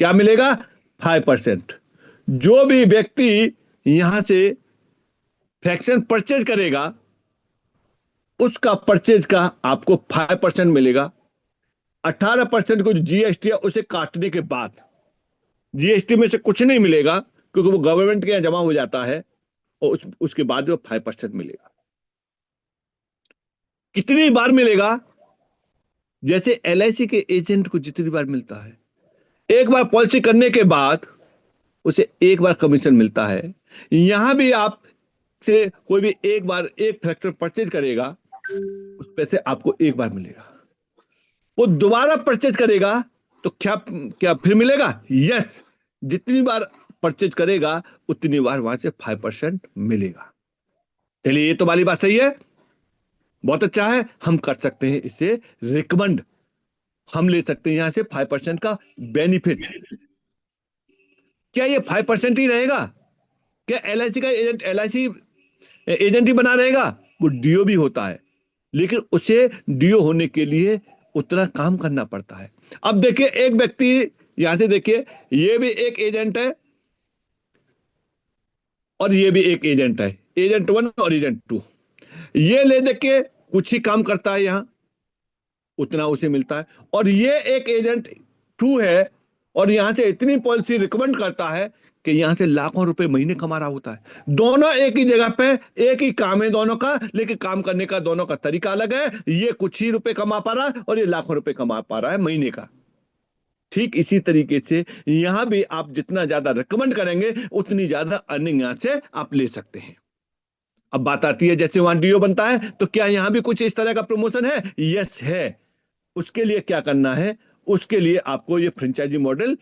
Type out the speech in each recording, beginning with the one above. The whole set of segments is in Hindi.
क्या मिलेगा? 5%। जो भी व्यक्ति यहां से फ्रैक्शन परचेज करेगा, उसका परचेज का आपको 5% मिलेगा। 18% को जीएसटी है उसे काटने के बाद, जीएसटी में से कुछ नहीं मिलेगा क्योंकि वो गवर्नमेंट के यहाँ जमा हो जाता है, और उसके बाद जो 5% मिलेगा। कितनी बार मिलेगा? जैसे एलआईसी के एजेंट को जितनी बार मिलता है, एक बार पॉलिसी करने के बाद उसे एक बार कमीशन मिलता है, यहां भी आप से कोई भी एक बार एक फैक्टर परचेज करेगा, उस पैसे आपको एक बार मिलेगा। वो दोबारा परचेज करेगा तो क्या क्या फिर मिलेगा? यस, जितनी बार परचेज करेगा उतनी बार वहां से 5% मिलेगा। चलिए, ये तो वाली बात सही है, बहुत अच्छा है। हम कर सकते हैं इसे रिकमेंड, हम ले सकते हैं यहां से 5% का बेनिफिट। क्या ये 5% ही रहेगा? क्या एलआईसी का एजेंट एलआईसी एजेंट ही बना रहेगा? वो डीओ भी होता है, लेकिन उसे डीओ होने के लिए उतना काम करना पड़ता है। अब देखिए, एक व्यक्ति यहां से देखिए, ये भी एक एजेंट है और ये भी एक एजेंट है, एजेंट 1 और एजेंट 2। ये ले देखिए कुछ ही काम करता है यहां, उतना उसे मिलता है। और ये एक एजेंट 2 है और यहां से इतनी पॉलिसी रिकमेंड करता है कि यहां से लाखों रुपए महीने कमा रहा होता है। दोनों एक ही जगह पे, एक ही काम है दोनों का, लेकिन काम करने का दोनों का तरीका अलग है। ये कुछ ही रुपए कमा पा रहा है और ये लाखों रुपए कमा पा रहा है महीने का। ठीक इसी तरीके से यहां भी आप जितना ज्यादा रिकमेंड करेंगे उतनी ज्यादा अर्निंग यहां से आप ले सकते हैं। अब बात आती है, जैसे वहां डीओ बनता है तो क्या यहां भी कुछ इस तरह का प्रमोशन है? यस है। उसके लिए क्या करना है? उसके लिए आपको ये फ्रेंचाइजी मॉडल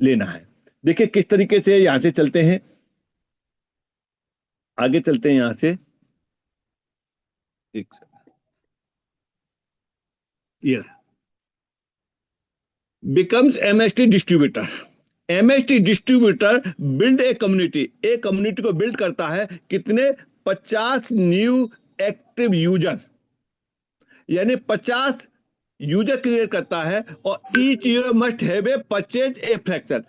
लेना है। देखिए किस तरीके से यहां से चलते हैं, आगे चलते हैं यहां से। एक ये becomes MST distributor. MST distributor build a community, एक कम्युनिटी को बिल्ड करता है। कितने? 50 न्यू एक्टिव यूजर, यानी 50 यूजर क्रिएट करता है। और each user must have a purchase a fraction,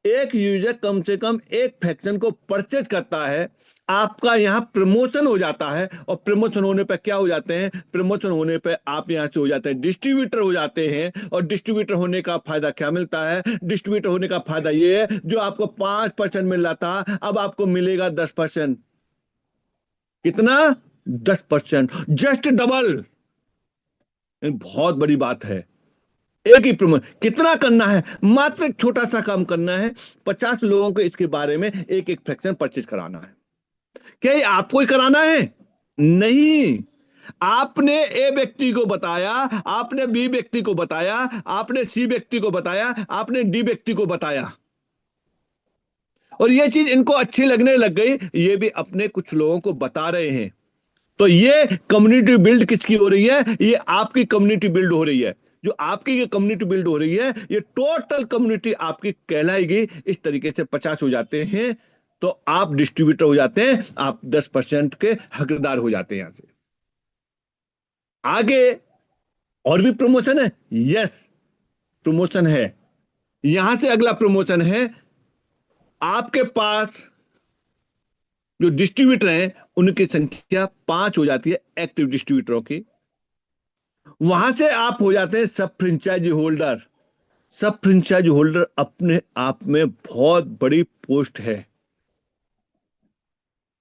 एक यूजर कम से कम एक फ्रैक्शन को परचेज करता है। आपका यहां प्रमोशन हो जाता है, और प्रमोशन होने पर क्या हो जाते हैं? प्रमोशन होने पर आप यहां से हो जाते हैं डिस्ट्रीब्यूटर हो जाते हैं। और डिस्ट्रीब्यूटर होने का फायदा क्या मिलता है? डिस्ट्रीब्यूटर होने का फायदा ये है, जो आपको 5% मिल रहा था अब आपको मिलेगा 10%। कितना? 10%, जस्ट डबल। बहुत बड़ी बात है। एक ही प्रमोशन कितना करना है? मात्र एक छोटा सा काम करना है, 50 लोगों को इसके बारे में एक एक फ्रैक्शन परचेज कराना है। क्या ये आपको ही कराना है? नहीं। आपने ए व्यक्ति को बताया, आपने बी व्यक्ति को बताया, आपने सी व्यक्ति को बताया, आपने डी व्यक्ति को बताया, और ये चीज इनको अच्छी लगने लग गई, ये भी अपने कुछ लोगों को बता रहे हैं। तो ये कम्युनिटी बिल्ड किसकी हो रही है? ये आपकी कम्युनिटी बिल्ड हो रही है। जो आपकी ये कम्युनिटी बिल्ड हो रही है, ये टोटल कम्युनिटी आपकी कहलाएगी। इस तरीके से 50 हो जाते हैं तो आप डिस्ट्रीब्यूटर हो जाते हैं, आप 10% के हकदार हो जाते हैं। यहां से आगे और भी प्रमोशन है। यस, प्रमोशन है। यहां से अगला प्रमोशन है, आपके पास जो डिस्ट्रीब्यूटर हैं उनकी संख्या 5 हो जाती है, एक्टिव डिस्ट्रीब्यूटरों की। वहां से आप हो जाते हैं सब फ्रेंचाइजी होल्डर। सब फ्रेंचाइजी होल्डर अपने आप में बहुत बड़ी पोस्ट है।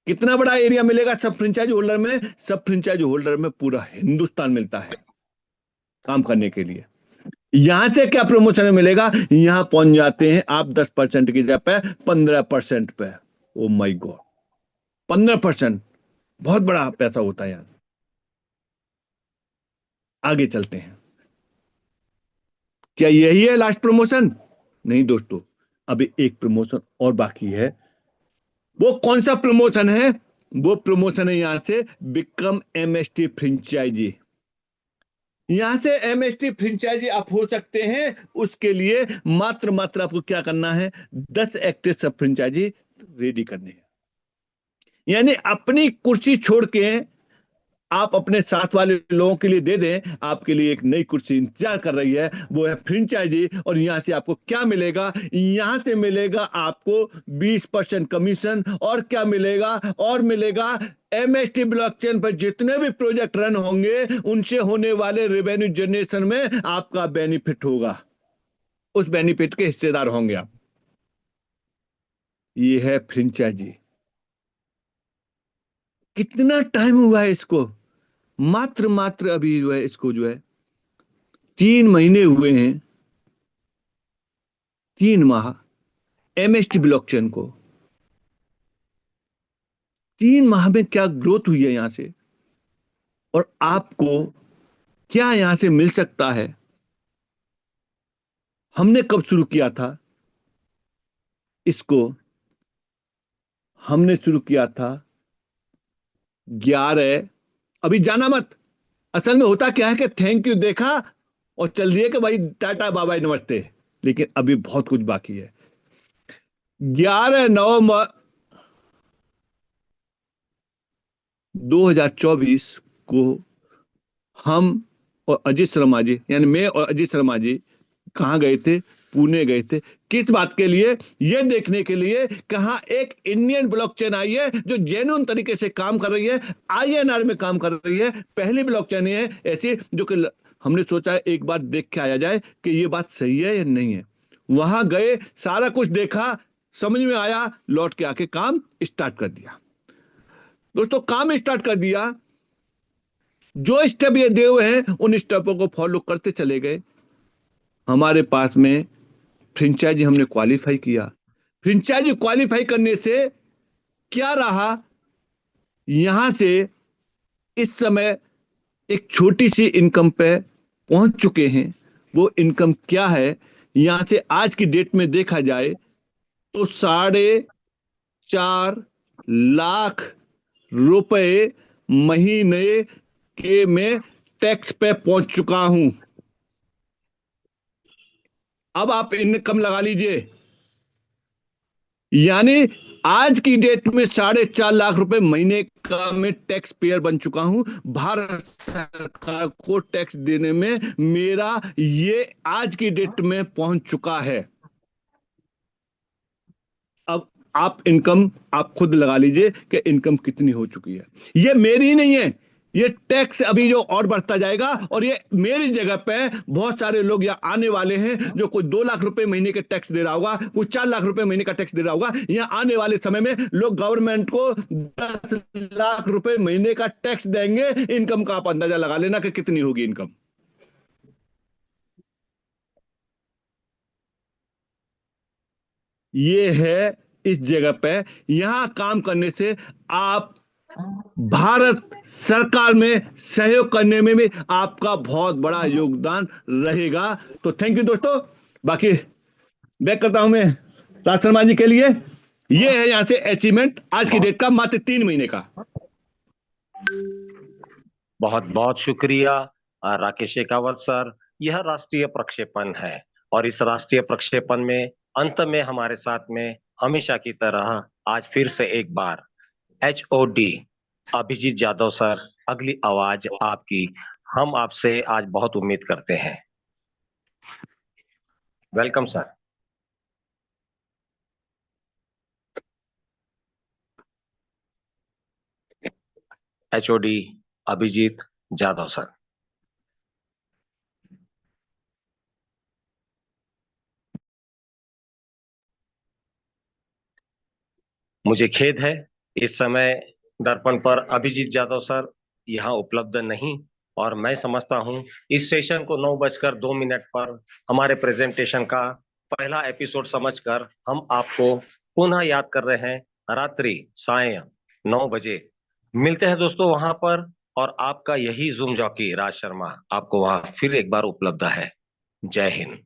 कितना बड़ा एरिया मिलेगा सब फ्रेंचाइजी होल्डर में? सब फ्रेंचाइजी होल्डर में पूरा हिंदुस्तान मिलता है काम करने के लिए। यहां से क्या प्रमोशन मिलेगा? यहां पहुंच जाते हैं आप 10% की जगह पे 15% पे। ओ माय गॉड, 15%, बहुत बड़ा पैसा होता है यहां। आगे चलते हैं। क्या यही है लास्ट प्रमोशन? नहीं दोस्तों, अभी एक प्रमोशन और बाकी है। वो कौन सा प्रमोशन है? वो प्रमोशन है यहां से बिकम एमएसटी फ्रेंचाइजी। यहां से एमएसटी फ्रेंचाइजी आप हो सकते हैं। उसके लिए मात्र मात्र आपको क्या करना है? 10 एक्टिव सब फ्रेंचाइजी रेडी करने हैं। यानी अपनी कुर्सी छोड़ के आप अपने साथ वाले लोगों के लिए दे दें, आपके लिए एक नई कुर्सी इंतजार कर रही है, वो है फ्रेंचाइजी। और यहां से आपको क्या मिलेगा? यहां से मिलेगा आपको 20% कमीशन। और क्या मिलेगा? और मिलेगा एमएसटी ब्लॉकचेन पर जितने भी प्रोजेक्ट रन होंगे उनसे होने वाले रेवेन्यू जनरेशन में आपका बेनिफिट होगा, उस बेनिफिट के हिस्सेदार होंगे आप। ये है फ्रेंचाइजी। कितना टाइम हुआ है इसको? मात्र मात्र अभी जो है इसको जो है 3 महीने हुए हैं। 3 माह एमएसटी ब्लॉकचेन को। 3 माह में क्या ग्रोथ हुई है यहां से, और आपको क्या यहां से मिल सकता है? हमने कब शुरू किया था इसको? हमने शुरू किया था 11। अभी जाना मत। असल में होता क्या है कि थैंक यू देखा और चल दिए कि भाई टाटा बाय बाय नमस्ते, लेकिन अभी बहुत कुछ बाकी है। 11 नवंबर 2024 को हम और अजीत शर्मा जी, यानी मैं और अजीत शर्मा जी कहाँ गए थे? पुणे गए थे। किस बात के लिए? ये देखने के लिए कहाँ एक इंडियन ब्लॉकचेन आई है जो जेन्युइन तरीके से काम कर रही है, आईएनआर में काम कर रही है। पहली ब्लॉकचेन है ऐसी जो कि हमने सोचा एक बार देख के आया जाए कि ये बात सही है या नहीं है। वहां गए, सारा कुछ देखा, समझ में आया, लौट के आके काम स्टार्ट कर दिया। दोस्तों काम स्टार्ट कर दिया। जो स्टेप ये दिए हुए हैं उन स्टेपों को फॉलो करते चले गए। हमारे पास में फ्रेंचाइजी हमने क्वालिफाई किया। फ्रेंचाइजी क्वालिफाई करने से क्या रहा? यहां से इस समय एक छोटी सी इनकम पे पहुंच चुके हैं। वो इनकम क्या है? यहां से आज की डेट में देखा जाए तो 4.5 लाख रुपए महीने के मैं टैक्स पे पहुंच चुका हूं। अब आप इनकम लगा लीजिए, यानी आज की डेट में 4.5 लाख रुपए महीने का मैं टैक्स पेयर बन चुका हूं। भारत सरकार को टैक्स देने में मेरा ये आज की डेट में पहुंच चुका है। अब आप इनकम आप खुद लगा लीजिए कि इनकम कितनी हो चुकी है। ये मेरी ही नहीं है, ये टैक्स अभी जो और बढ़ता जाएगा। और ये मेरी जगह पे बहुत सारे लोग यहाँ आने वाले हैं जो कोई 2 लाख रुपए महीने के टैक्स दे रहा होगा, कोई 4 लाख रुपए महीने का टैक्स दे रहा होगा। यहाँ आने वाले समय में लोग गवर्नमेंट को 10 लाख रुपए महीने का टैक्स देंगे। इनकम का आप अंदाजा लगा लेना कि कितनी होगी इनकम। ये है इस जगह पे। यहां काम करने से आप भारत सरकार में सहयोग करने में भी आपका बहुत बड़ा योगदान रहेगा। तो थैंक यू दोस्तों। बाकी बैक करता हूं मैं राज शर्मा जी के लिए। ये है यहां से अचीवमेंट आज की डेट का, मात्र 3 महीने का। बहुत बहुत शुक्रिया राकेश शेखावत सर। यह राष्ट्रीय प्रक्षेपण है और इस राष्ट्रीय प्रक्षेपण में अंत में हमारे साथ में हमेशा की तरह आज फिर से एक बार HOD अभिजीत जाधव सर, अगली आवाज आपकी। हम आपसे आज बहुत उम्मीद करते हैं। Welcome sir. HOD Abhijeet Jadhav sir. मुझे खेद है इस समय दर्पण पर अभिजीत जाधव सर यहाँ उपलब्ध नहीं, और मैं समझता हूँ इस सेशन को 9:02 पर हमारे प्रेजेंटेशन का पहला एपिसोड समझकर हम आपको पुनः याद कर रहे हैं। रात्रि साय 9 बजे मिलते हैं दोस्तों वहां पर, और आपका यही जूम जॉकी राज शर्मा आपको वहां फिर एक बार उपलब्ध है। जय हिंद।